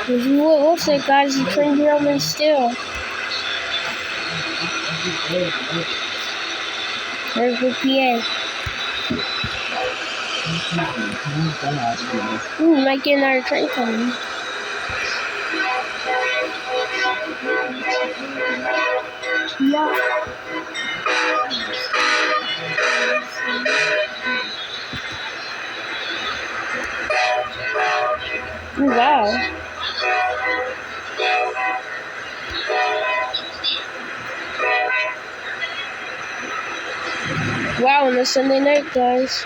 This is what it looks like, guys. The train derailment still. Harrisburg PA. Ooh, might get another train coming. Yeah. Ooh, wow. Wow, on a Sunday night, guys.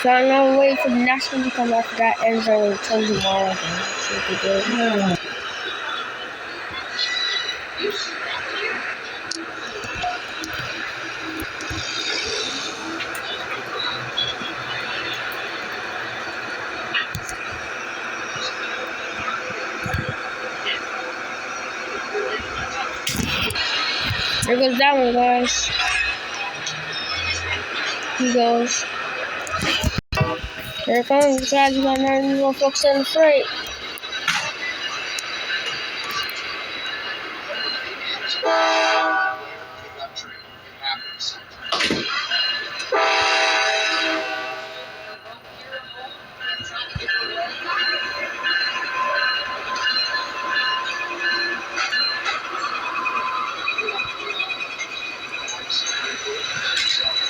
So I'm gonna wait for the next one to come after that ends early until tomorrow. See what they do. There goes that one, guys. He goes. Here it comes, guys. We got another little folks on the freight.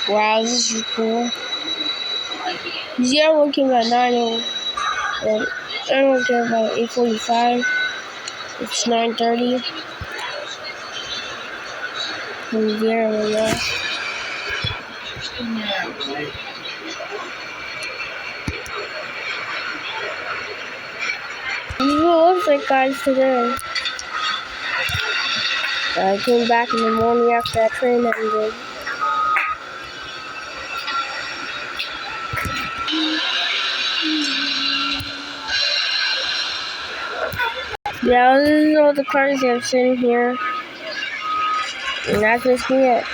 Wow, this is cool. The other one came at 9:00. The other one came about 8:45. It's 9:30. And the other one, yeah. This is what it looks like, guys, today. I came back in the morning after that train ended. Yeah, this is all the cars that are sitting here. And that's just it.